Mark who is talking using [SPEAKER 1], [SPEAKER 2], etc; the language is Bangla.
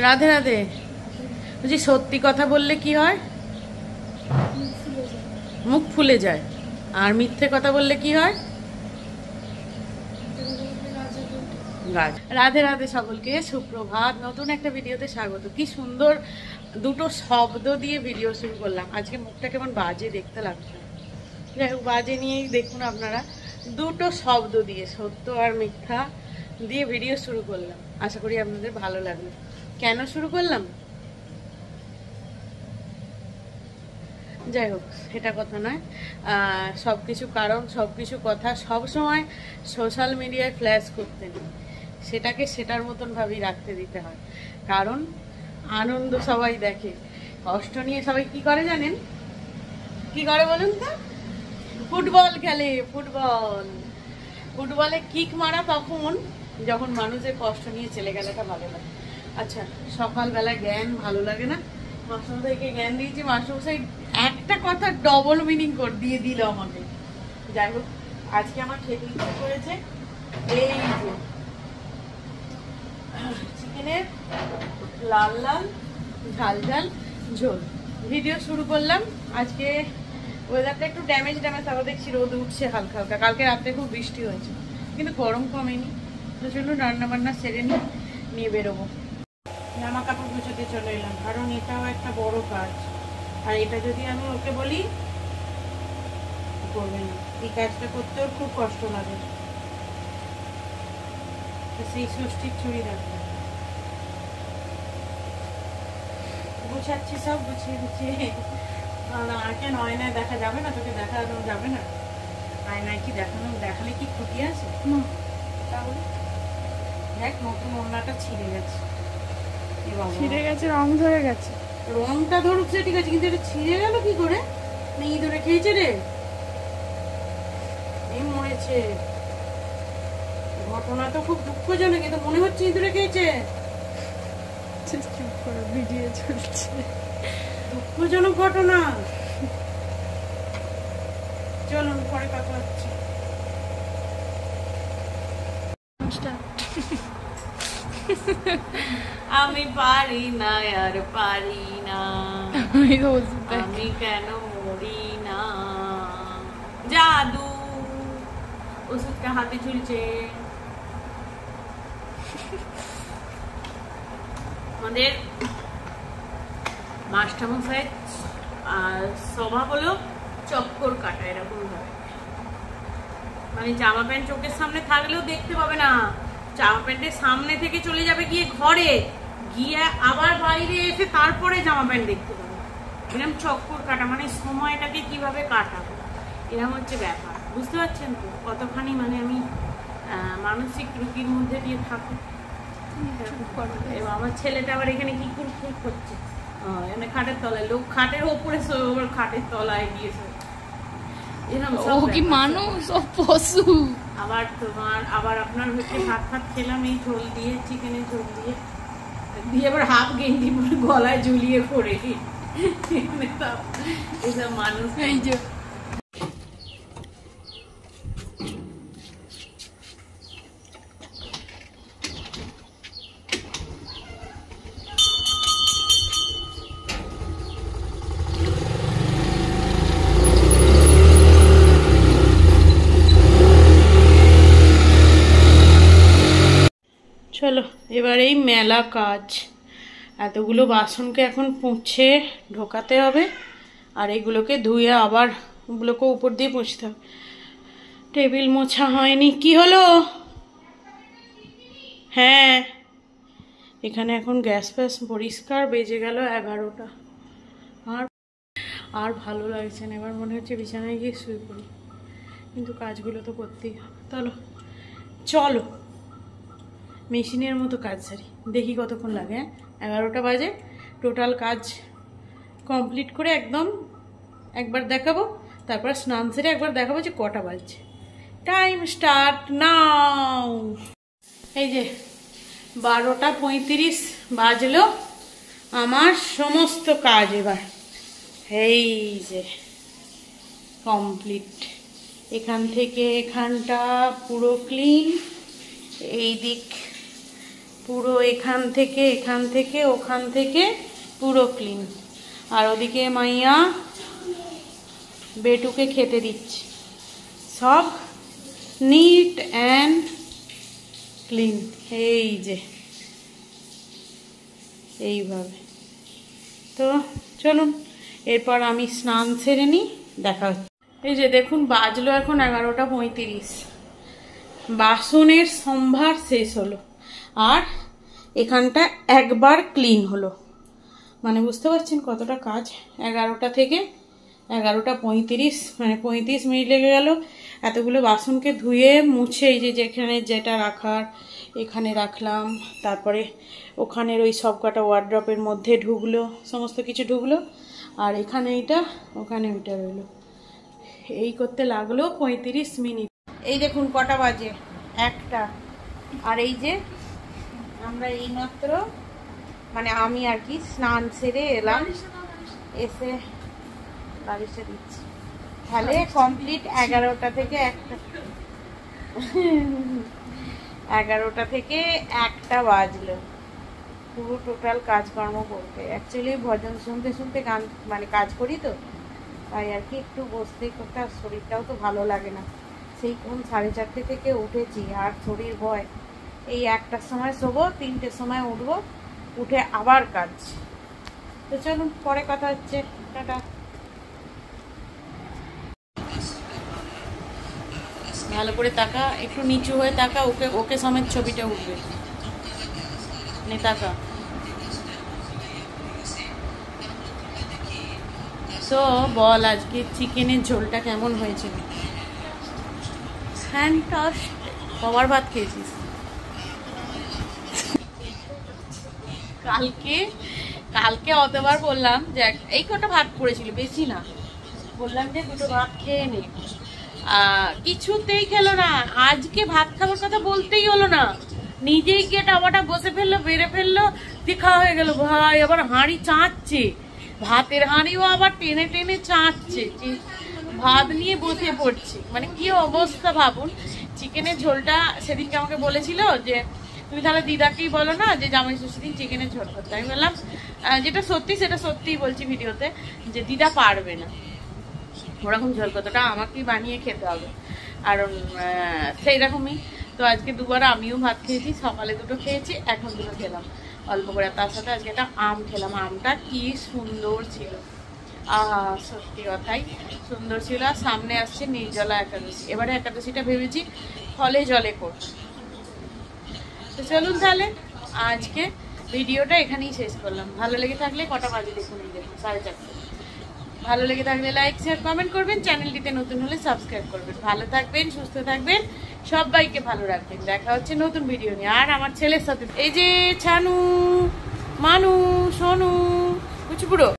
[SPEAKER 1] রাধে রাধে। বলছি সত্যি কথা বললে কি হয়? মুখ ফুলে যায়। আর মিথ্যে কথা বললে কি হয়? রাধে রাধে সকলকে, সুপ্রভাত। নতুন একটা ভিডিওতে স্বাগত। কি সুন্দর দুটো শব্দ দিয়ে ভিডিও শুরু করলাম। আজকে মুখটা কেমন বাজে দেখতে লাগছে, যাই হোক বাজে নিয়েই দেখুন আপনারা। দুটো শব্দ দিয়ে, সত্য আর মিথ্যা দিয়ে ভিডিও শুরু করলাম। আশা করি আপনাদের ভালো লাগলো। কেন শুরু করলাম যাই হোক সেটা কথা নয়। সব কিছু কারণ, সব কিছু কথা সব সময় সোশ্যাল মিডিয়ায় ফ্ল্যাশ করতে নেই, সেটাকে সেটার মতন ভাবেই রাখতে দিতে হয়। কারণ আনন্দ সবাই দেখে, কষ্ট নিয়ে সবাই কি করে জানেন? কি করে বলুন তো? ফুটবল খেলে। ফুটবলে কিক মারা তখন যখন মানুষের কষ্ট নিয়ে চলে গেলেটা ভালো লাগে। আচ্ছা, সকালবেলা জ্ঞান ভালো লাগে না? মাস্টারমশাইকে জ্ঞান দিয়েছি, মাস্টারমশাই একটা কথা ডবল মিনিং করে দিয়ে দিল আমাকে। যাই হোক, আজকে আমার খেতে ইচ্ছে করেছে এই যে চিকেনের লাল লাল ঝাল ঝাল ঝোল। ভিডিও শুরু করলাম। আজকে ওয়েদারটা একটু ড্যামেজ, তারপর দেখছি রোদ উঠছে হালকা হালকা। কালকে রাত্রে খুব বৃষ্টি হয়েছে, কিন্তু গরম কমেনি। তো চলুন রান্না বান্না সেরে নিয়ে বেরোবো। জামা কাপড় গুছোতে চলে এলাম, কারণ এটাও একটা বড় কাজ। আর এটা যদি আমি ওকে বলি করবে না, এই কাজটা করতেও খুব কষ্ট লাগে। সেই ষষ্ঠীর চুড়ি রাখবো, গুছাচ্ছি সব গুছিয়ে গুছিয়ে। কেন আয়নায় দেখা যাবে না? তোকে দেখানো যাবে না? আয়নায় কি দেখালে কি ক্ষতি আছে? তাহলে দেখ, নতুন ওড়নাটা ছিঁড়ে গেছে।
[SPEAKER 2] রং ধরে গেছে।
[SPEAKER 1] রংটা ধরুচ্ছে ঠিক আছে, কিন্তু এটা ছিঁড়ে গেল কি করে? না ইঁদুরে খেয়েছে রে? এই মরেছে। ঘটনা তো খুব দুঃখজনক, কিন্তু মনে হচ্ছে ইঁদুরে খেয়েছে।
[SPEAKER 2] ভিডিও চলছে,
[SPEAKER 1] দুঃখজনক ঘটনা। চলুন পরে কথা হচ্ছে। আমি পারি না আর পারি না, আমি কেন মরি না। জাদু ওষুধটা হাতে ঝুলছে। আমাদের মাস্টারমশাইয়ের স্বভাব হলো চক্কর কাটা, এরকম ভাবে। মানে জামা প্যান্ট চোখের সামনে থাকলেও দেখতে পাবে না, জামা প্যান্টের সামনে থেকে চলে যাবে গিয়ে ঘরে, গিয়ে আবার বাইরে এসে তারপরে জামা প্যান্ট দেখতে পাবে। এরকম চক্কর কাটা, মানে সময়টাকে কিভাবে কাটাবো, এরকম হচ্ছে ব্যাপার। বুঝতে পারছেন তো কতখানি মানে আমি মানসিক রোগীর মধ্যে দিয়ে থাকি। আমার ছেলেটা আবার এখানে কি কুরকুর করছে, এখানে খাটের তলায়। লোক খাটের ওপরে শোয়, খাটের তলায় গিয়েছে। আবার আপনার হচ্ছে ভাত খেলাম এই ঝোল দিয়ে, চিকেনের ঝোল দিয়ে আবার হাফ গেঞ্জি গলায় ঝুলিয়ে পড়ে। এসব মানুষ চলো এবার এই মেলা কাজ। এতগুলো বাসনকে এখন পুঁছে ঢোকাতে হবে, আর এগুলোকে ধুয়ে আবার ওগুলোকে উপর দিয়ে পুঁছতে হবে। টেবিল মোছা হয়নি। কি হলো? হ্যাঁ, এখানে এখন গ্যাস ফ্যাস পরিষ্কার। বেজে গেল 11টা। আর ভালো লাগছে না, এবার মনে হচ্ছে বিছানায় গিয়ে শুয়ে পড়ি, কিন্তু কাজগুলো তো করতেই হবে। চলো মেশিনের মতো কাজ সারি, দেখি কতক্ষণ লাগে। 11টা বাজে। টোটাল কাজ কমপ্লিট করে একদম একবার দেখাবো, তারপর স্নান সেরে একবার দেখাবো যে কটা বাজছে। Time start now. এই যে 12টা 35 বাজলো। আমার সমস্ত কাজ এবার এই যে কমপ্লিট। এখান থেকে এখানটা পুরো ক্লিন, এই দিক পুরো এখান থেকে ওখান থেকে পুরো ক্লিন। আর ওদিকে মাইয়া বেটুকে খেতে দিচ্ছি, সব নিট অ্যান্ড ক্লিন। এই যে এইভাবে। তো চলুন এরপর আমি স্নান সেরে নিই, দেখা হচ্ছে। এই যে দেখুন বাজলো এখন 11:35। বাসনের সম্ভার শেষ হলো আর এখানটা একবার ক্লিন হলো, মানে বুঝতে পারছেন কতটা কাজ। 11টা থেকে 11:35, মানে 35 মিনিট লেগে গেল এতগুলো বাসনকে ধুয়ে মুছে। এই যে যেখানে যেটা রাখার এখানে রাখলাম, তারপরে ওখানের ওই সব কটা ওয়ার্ড্রপের মধ্যে ঢুকলো, সমস্ত কিছু ঢুকলো, আর এখানে এইটা ওখানে ওইটা রইলো। এই করতে লাগলো 35 মিনিট। এই দেখুন কটা বাজে, 1টা। আর এই যে আমরা এইমাত্র, মানে আমি আর কি স্নান সেরে এলাম, এসে বালিশে দিচ্ছি। তাহলে কমপ্লিট 11টা থেকে 1টা, 11টা থেকে 1টা বাজলো পুরো টোটাল কাজকর্ম করতে। অ্যাকচুয়ালি ভজন শুনতে শুনতে গান মানে কাজ করি তো, তাই আর কি একটু বসতেই করতে, আর শরীরটাও তো ভালো লাগে না। সেই কোন 4:30 থেকে উঠেছি, আর শরীর ভয়। এই 1টার সময় শোবো, 3টের সময় উঠবো, উঠে আবার কাজ। তো চলুন পরে কথা হচ্ছে, টাটা। ভালো করে তাকা, একটু নিচু হয়ে তাকা, ওকে সমেত ছবিটা উঠবে। নে তাকা। তো বল আজকে চিকেনের ঝোলটা কেমন হয়েছিল? ফ্যান্টাস্টিক। কবার ভাত খেয়েছিস? কালকে অতবার বললাম যে এই কটা ভাত পড়েছিল, বেশি না, বললাম যে 2টো ভাত খেয়ে নে, কিছুতেই খেলো না। আজকে ভাত খাবার কথা বলতেই হলো না, নিজেই গিয়ে টাবাটা বসে ফেললো, বেড়ে ফেললো, দেখা হয়ে গেল। ভাই আবার হাঁড়ি চাঁচছে, ভাতের হাঁড়িও আবার টেনে টেনে চাঁচছে, ভাত নিয়ে বসে পড়ছে। মানে কি অবস্থা ভাবুন। চিকেনের ঝোলটা সেদিনকে আমাকে বলেছিল যে তুমি তাহলে দিদাকেই বলো না যে জামাই ষষ্ঠীর দিন চিকেনের ঝোল করতে। আমি বললাম যেটা সত্যি সেটা সত্যিই বলছি ভিডিওতে, যে দিদা পারবে না ওরকম ঝোল কতটা, আমাকেই বানিয়ে খেতে হবে। আর সেই রকমই তো আজকে দুবার আমিও ভাত খেয়েছি, সকালে 2টো খেয়েছি, এখন 2টো খেলাম অল্প করে। তার সাথে আজকে একটা আম খেলাম, আমটা কি সুন্দর ছিল, সত্যি কথাই সুন্দর ছিল। আর সামনে আসছে নির্জলা একাদশী, এবারে একাদশীটা ভেবেছি ফলে জলে করব। তো চলুন তাহলে আজকে ভিডিওটা এখানেই শেষ করলাম। ভালো লেগে থাকলে, কটা বাজে দেখুন, এই দেখুন 4:30। ভালো লেগে থাকলে লাইক শেয়ার কমেন্ট করবেন, চ্যানেলটিতে নতুন হলে সাবস্ক্রাইব করবেন। ভালো থাকবেন, সুস্থ থাকবেন, সবাইকে ভালো রাখবেন। দেখা হচ্ছে নতুন ভিডিও নিয়ে। আর আমার ছেলের সাথে এই যে ছানু, মানু, সোনু, কুচুপুরো।